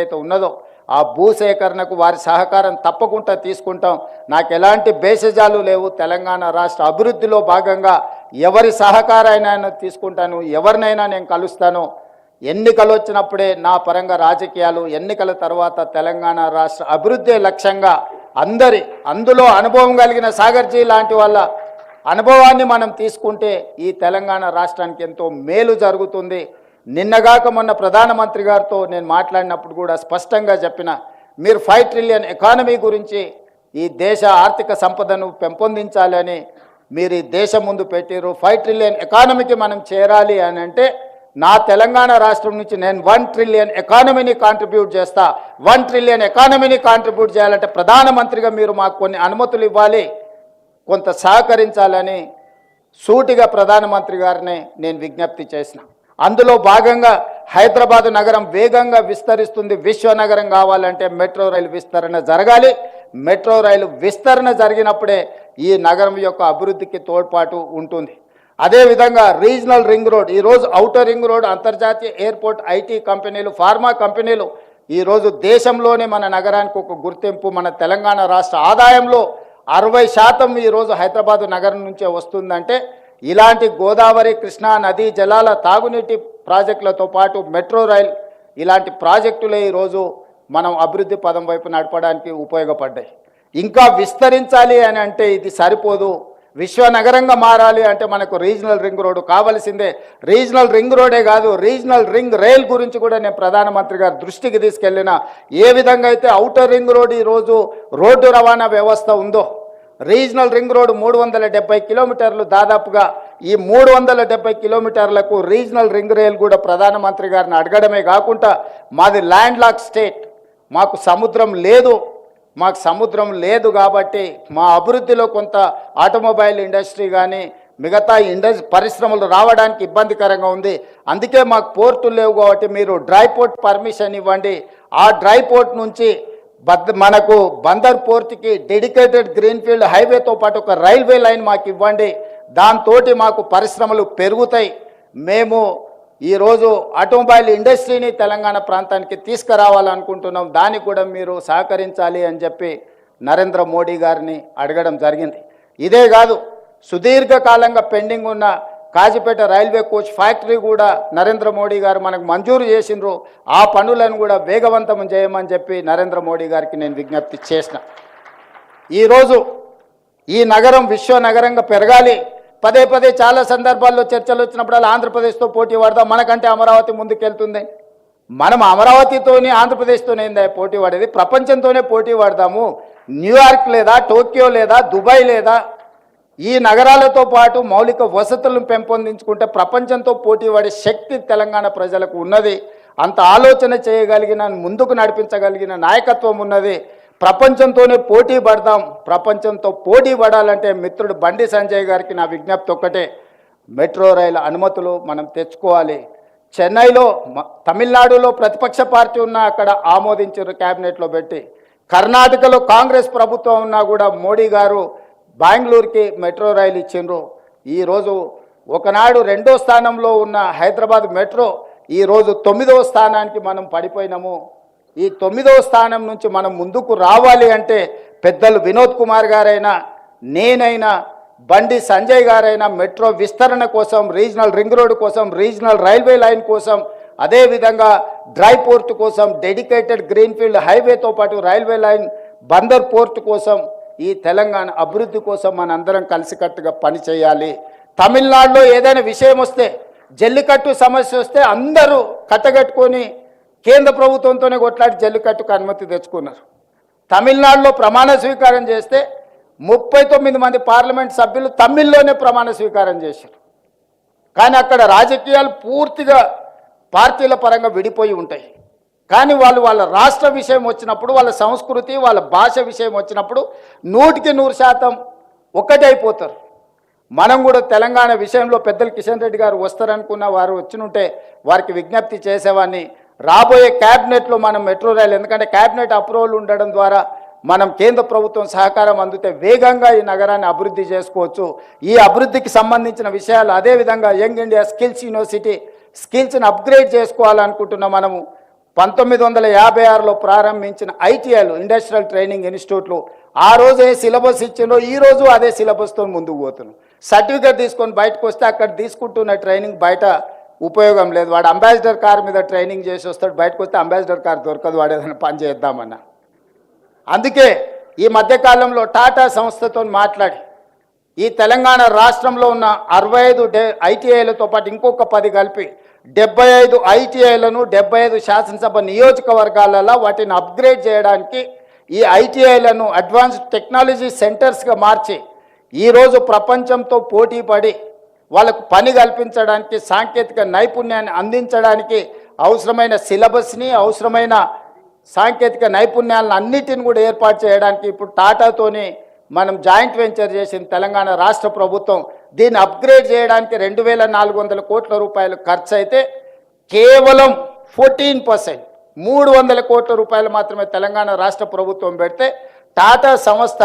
అయితే ఉన్నదో ఆ భూసేకరణకు వారి సహకారం తప్పకుండా తీసుకుంటాం. నాకు ఎలాంటి భేషజాలు లేవు. తెలంగాణ రాష్ట్ర అభివృద్ధిలో భాగంగా ఎవరి సహకారాన్ని తీసుకుంటాను, ఎవరినైనా నేను కలుస్తాను. ఎన్నికలు వచ్చినప్పుడే నా పరంగా రాజకీయాలు, ఎన్నికల తర్వాత తెలంగాణ రాష్ట్ర అభివృద్ధి లక్ష్యంగా అందులో అనుభవం కలిగిన సాగర్జీ లాంటి వాళ్ళ అనుభవాన్ని మనం తీసుకుంటే ఈ తెలంగాణ రాష్ట్రానికి ఎంతో మేలు జరుగుతుంది. నిన్నగాక మొన్న ప్రధానమంత్రి గారితో నేను మాట్లాడినప్పుడు కూడా స్పష్టంగా చెప్పిన, మీరు 5 ట్రిలియన్ ఎకానమీ గురించి ఈ దేశ ఆర్థిక సంపదను పెంపొందించాలని మీరు ఈ దేశం ముందు పెట్టారు. 5 ట్రిలియన్ ఎకానమీకి మనం చేరాలి అని అంటే నా తెలంగాణ రాష్ట్రం నుంచి నేను 1 ట్రిలియన్ ఎకానమీని కాంట్రిబ్యూట్ చేస్తా. 1 ట్రిలియన్ ఎకానమీని కాంట్రిబ్యూట్ చేయాలంటే ప్రధానమంత్రిగా మీరు మాకు కొన్ని అనుమతులు ఇవ్వాలి, కొంత సహకరించాలని సూటిగా ప్రధానమంత్రి గారిని నేను విజ్ఞప్తి చేసిన. అందులో భాగంగా హైదరాబాద్ నగరం వేగంగా విస్తరిస్తుంది. విశ్వనగరం కావాలంటే మెట్రో రైలు విస్తరణ జరగాలి. మెట్రో రైలు విస్తరణ జరిగినప్పుడే ఈ నగరం యొక్క అభివృద్ధికి తోడ్పాటు ఉంటుంది. అదేవిధంగా రీజనల్ రింగ్ రోడ్, ఈరోజు ఔటర్ రింగ్ రోడ్, అంతర్జాతీయ ఎయిర్పోర్ట్, ఐటీ కంపెనీలు, ఫార్మా కంపెనీలు ఈరోజు దేశంలోనే మన నగరానికి ఒక గుర్తింపు. మన తెలంగాణ రాష్ట్ర ఆదాయంలో 60% ఈరోజు హైదరాబాదు నగరం నుంచే వస్తుందంటే ఇలాంటి గోదావరి, కృష్ణా నదీ జలాల తాగునీటి ప్రాజెక్టులతో పాటు మెట్రో రైల్ ఇలాంటి ప్రాజెక్టులే ఈరోజు మనం అభివృద్ధి పదం వైపు నడపడానికి ఉపయోగపడ్డాయి. ఇంకా విస్తరించాలి అని అంటే ఇది సరిపోదు. విశ్వనగరంగా మారాలి అంటే మనకు రీజనల్ రింగ్ రోడ్డు కావాల్సిందే. రీజనల్ రింగ్ రోడే కాదు, రీజనల్ రింగ్ రైల్ గురించి కూడా నేను ప్రధానమంత్రి గారి దృష్టికి తీసుకెళ్ళిన. ఏ విధంగా అయితే ఔటర్ రింగ్ రోడ్ ఈరోజు రోడ్డు రవాణా వ్యవస్థ ఉందో, రీజనల్ రింగ్ రోడ్ 370 కిలోమీటర్లు, దాదాపుగా ఈ 370 కిలోమీటర్లకు రీజనల్ రింగ్ రైల్ కూడా ప్రధానమంత్రి గారిని అడగడమే కాకుండా, మాది ల్యాండ్ లాక్ స్టేట్, మాకు సముద్రం లేదు కాబట్టి మా అభివృద్ధిలో కొంత ఆటోమొబైల్ ఇండస్ట్రీ కానీ మిగతా పరిశ్రమలు రావడానికి ఇబ్బందికరంగా ఉంది. అందుకే మాకు పోర్టులు లేవు కాబట్టి మీరు డ్రై పోర్ట్ పర్మిషన్ ఇవ్వండి. ఆ డ్రై పోర్ట్ నుంచి మనకు బందర్ పోర్ట్కి డెడికేటెడ్ గ్రీన్ఫీల్డ్ హైవేతో పాటు ఒక రైల్వే లైన్ మాకు ఇవ్వండి. దాంతో మాకు పరిశ్రమలు పెరుగుతాయి. మేము ఈరోజు ఆటోమొబైల్ ఇండస్ట్రీని తెలంగాణ ప్రాంతానికి తీసుకురావాలనుకుంటున్నాం. దానికి కూడా మీరు సహకరించాలి అని చెప్పి నరేంద్ర మోడీ గారిని అడగడం జరిగింది. ఇదే కాదు, సుదీర్ఘకాలంగా పెండింగ్ ఉన్న కాజీపేట రైల్వే కోచ్ ఫ్యాక్టరీ కూడా నరేంద్ర మోడీ గారు మనకు మంజూరు చేసిండ్రు. ఆ పనులను కూడా వేగవంతం చేయమని చెప్పి నరేంద్ర మోడీ గారికి నేను విజ్ఞప్తి చేసిన. ఈరోజు ఈ నగరం విశ్వనగరంగా పెరగాలి. పదే పదే చాలా సందర్భాల్లో చర్చలు వచ్చినప్పుడల్లా ఆంధ్రప్రదేశ్తో పోటీ పడదాం, మనకంటే అమరావతి ముందుకెళ్తుంది. మనం అమరావతితోనే ఆంధ్రప్రదేశ్తోనే పోటీ పడేది, ప్రపంచంతోనే పోటీ పడదాము. న్యూయార్క్ లేదా, టోక్యో లేదా, దుబాయ్ లేదా, ఈ నగరాలతో పాటు మౌలిక వసతులను పెంపొందించుకుంటే ప్రపంచంతో పోటీ పడే శక్తి తెలంగాణ ప్రజలకు ఉన్నది. అంత ఆలోచన చేయగలిగిన, ముందుకు నడిపించగలిగిన నాయకత్వం ఉన్నది. ప్రపంచంతోనే పోటీ పడదాం. ప్రపంచంతో పోటీ పడాలంటే మిత్రుడు బండి సంజయ్ గారికి నా విజ్ఞప్తి ఒక్కటే, మెట్రో రైలు అనుమతులు మనం తెచ్చుకోవాలి. చెన్నైలో, తమిళనాడులో ప్రతిపక్ష పార్టీ ఉన్నా అక్కడ ఆమోదించారు, క్యాబినెట్లో పెట్టి. కర్ణాటకలో కాంగ్రెస్ ప్రభుత్వం ఉన్నా కూడా మోడీ గారు బెంగళూరుకి మెట్రో రైలు ఇచ్చిండ్రు. ఈరోజు ఒకనాడు 2వ స్థానంలో ఉన్న హైదరాబాద్ మెట్రో ఈరోజు 9వ స్థానానికి మనం పడిపోయినాము. ఈ 9వ స్థానం నుంచి మనం ముందుకు రావాలి అంటే పెద్దలు వినోద్ కుమార్ గారైనా, నేనైనా, బండి సంజయ్ గారైనా మెట్రో విస్తరణ కోసం, రీజనల్ రింగ్ రోడ్ కోసం, రీజనల్ రైల్వే లైన్ కోసం, అదేవిధంగా డ్రై పోర్ట్ కోసం, డెడికేటెడ్ గ్రీన్ఫీల్డ్ హైవేతో పాటు రైల్వే లైన్, బందర్ పోర్ట్ కోసం, ఈ తెలంగాణ అభివృద్ధి కోసం మనందరం కలిసికట్టుగా పనిచేయాలి. తమిళనాడులో ఏదైనా విషయం వస్తే, జల్లికట్టు సమస్య వస్తే అందరూ కట్టగట్టుకొని కేంద్ర ప్రభుత్వంతోనే కొట్లాడి జల్లికట్టుకు అనుమతి తెచ్చుకున్నారు. తమిళనాడులో ప్రమాణ స్వీకారం చేస్తే 39 మంది పార్లమెంట్ సభ్యులు తమిళ్లోనే ప్రమాణ స్వీకారం చేశారు. కానీ అక్కడ రాజకీయాలు పూర్తిగా పార్టీల పరంగా విడిపోయి ఉంటాయి. కానీ వాళ్ళ రాష్ట్ర విషయం వచ్చినప్పుడు, వాళ్ళ సంస్కృతి, వాళ్ళ భాష విషయం వచ్చినప్పుడు 100% ఒక్కటే అయిపోతారు. మనం కూడా తెలంగాణ విషయంలో పెద్దలు కిషన్ రెడ్డి గారు వస్తారనుకున్న వారు వచ్చినుంటే వారికి విజ్ఞప్తి చేసేవాడిని. రాబోయే క్యాబినెట్లో మనం మెట్రో రైలు, ఎందుకంటే క్యాబినెట్ అప్రూవల్ ఉండడం ద్వారా మనం కేంద్ర ప్రభుత్వం సహకారం అందితే వేగంగా ఈ నగరాన్ని అభివృద్ధి చేసుకోవచ్చు. ఈ అభివృద్ధికి సంబంధించిన విషయాలు, అదేవిధంగా యంగ్ ఇండియా స్కిల్స్ యూనివర్సిటీ, స్కిల్స్ని అప్గ్రేడ్ చేసుకోవాలనుకుంటున్న మనము 1956లో ప్రారంభించిన ఐటీఐలు, ఇండస్ట్రియల్ ట్రైనింగ్ ఇన్స్టిట్యూట్లు, ఆ రోజు ఏ సిలబస్ ఇచ్చిందో ఈరోజు అదే సిలబస్తో ముందుకు పోతున్నాం. సర్టిఫికేట్ తీసుకొని బయటకు వస్తే అక్కడ తీసుకుంటున్న ట్రైనింగ్ బయట ఉపయోగం లేదు. వాడు అంబాసిడర్ కార్ మీద ట్రైనింగ్ చేసి వస్తాడు, బయటకు వస్తే అంబాసిడర్ కార్ దొరకదు, వాడు ఏదైనా పని చేద్దామన్నా. అందుకే ఈ మధ్యకాలంలో టాటా సంస్థతో మాట్లాడి ఈ తెలంగాణ రాష్ట్రంలో ఉన్న 65 ఐటీఐలతో పాటు ఇంకొక 10 కలిపి 75 ఐటీఐలను 75 శాసనసభ నియోజకవర్గాలలో వాటిని అప్గ్రేడ్ చేయడానికి ఈ ఐటీఐలను అడ్వాన్స్డ్ టెక్నాలజీ సెంటర్స్గా మార్చి ఈరోజు ప్రపంచంతో పోటీ పడి వాళ్ళకు పని కల్పించడానికి, సాంకేతిక నైపుణ్యాన్ని అందించడానికి అవసరమైన సిలబస్ని, అవసరమైన సాంకేతిక నైపుణ్యాలను అన్నిటిని కూడా ఏర్పాటు చేయడానికి ఇప్పుడు టాటాతోని మనం జాయింట్ వెంచర్ చేసిన తెలంగాణ రాష్ట్ర ప్రభుత్వం దీన్ని అప్గ్రేడ్ చేయడానికి 2400 కోట్ల రూపాయలు ఖర్చు అయితే కేవలం 14% 300 కోట్ల రూపాయలు మాత్రమే తెలంగాణ రాష్ట్ర ప్రభుత్వం పెడితే టాటా సంస్థ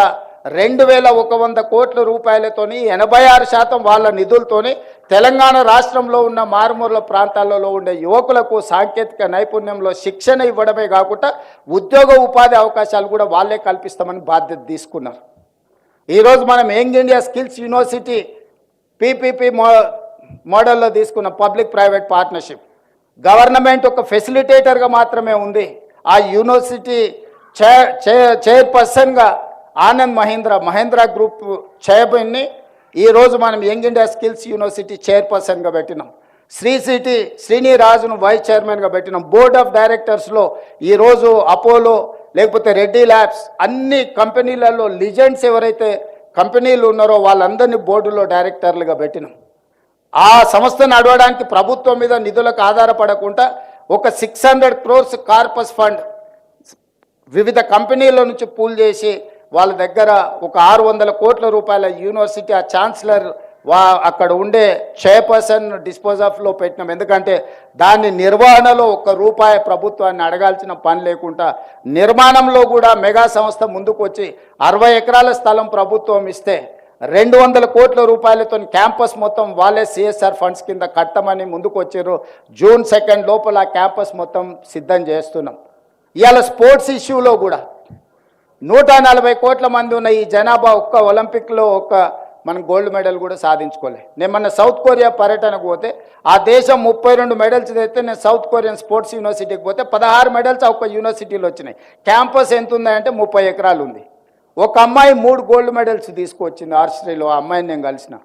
2100 కోట్ల రూపాయలతోని 86% వాళ్ళ నిధులతోని తెలంగాణ రాష్ట్రంలో ఉన్న మారుమూల ప్రాంతాలలో ఉండే యువకులకు సాంకేతిక నైపుణ్యంలో శిక్షణ ఇవ్వడమే కాకుండా ఉద్యోగ ఉపాధి అవకాశాలు కూడా వాళ్ళే కల్పిస్తామని బాధ్యత తీసుకున్నారు. ఈరోజు మనం young India skills university PPP మోడల్లో తీసుకున్న పబ్లిక్ ప్రైవేట్ పార్ట్నర్షిప్. గవర్నమెంట్ ఒక ఫెసిలిటేటర్గా మాత్రమే ఉంది. ఆ యూనివర్సిటీ చైర్పర్సన్గా ఆనంద్ మహేంద్ర గ్రూప్ చైర్మన్ని ఈరోజు మనం యంగ్ ఇండియా స్కిల్స్ యూనివర్సిటీ చైర్పర్సన్గా పెట్టినాం. శ్రీనిరాజును వైస్ చైర్మన్గా పెట్టినాం. బోర్డ్ ఆఫ్ డైరెక్టర్స్లో ఈరోజు అపోలో లేకపోతే రెడ్డి ల్యాబ్స్ అన్ని కంపెనీలలో లిజెండ్స్ ఎవరైతే కంపెనీలు ఉన్నారో వాళ్ళందరినీ బోర్డులో డైరెక్టర్లుగా పెట్టినాం. ఆ సంస్థ నడవడానికి ప్రభుత్వం మీద నిధులకు ఆధారపడకుండా ఒక 600 crores కార్పస్ ఫండ్ వివిధ కంపెనీల నుంచి పూల్ చేసి వాళ్ళ దగ్గర ఒక 600 కోట్ల రూపాయల యూనివర్సిటీ ఆ ఛాన్సలర్ అక్కడ ఉండే చైర్పర్సన్ డిస్పోజాఫ్లో పెట్టినాం. ఎందుకంటే దాని నిర్వహణలో ₹1 ప్రభుత్వాన్ని అడగాల్సిన పని లేకుండా నిర్మాణంలో కూడా మెగా సంస్థ ముందుకు వచ్చి 60 ఎకరాల స్థలం ప్రభుత్వం ఇస్తే 200 కోట్ల రూపాయలతో క్యాంపస్ మొత్తం వాళ్ళే సిఎస్ఆర్ ఫండ్స్ కింద కట్టమని ముందుకు వచ్చారు. June 2 లోపల క్యాంపస్ మొత్తం సిద్ధం చేస్తున్నాం. ఇవాళ స్పోర్ట్స్ ఇష్యూలో కూడా 140 కోట్ల మంది ఉన్న ఈ జనాభా ఒక్క ఒలింపిక్లో మనం గోల్డ్ మెడల్ కూడా సాధించుకోలే. నేను మొన్న సౌత్ కొరియా పర్యటనకు పోతే ఆ దేశం 32 మెడల్స్ తెస్తే నేను సౌత్ కొరియన్ స్పోర్ట్స్ యూనివర్సిటీకి పోతే 16 మెడల్స్ ఒక్క యూనివర్సిటీలో వచ్చినాయి. క్యాంపస్ ఎంత ఉందంటే 30 ఎకరాలు ఉంది. ఒక అమ్మాయి 3 గోల్డ్ మెడల్స్ తీసుకొచ్చింది ఆర్చరీలో. ఆ అమ్మాయిని నేను కలిసిన.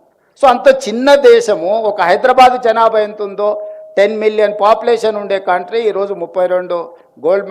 సో అంత చిన్న దేశము, ఒక హైదరాబాద్ జనాభా ఎంత ఉందో 10 మిలియన్ పాపులేషన్ ఉండే కంట్రీ ఈరోజు 32 గోల్డ్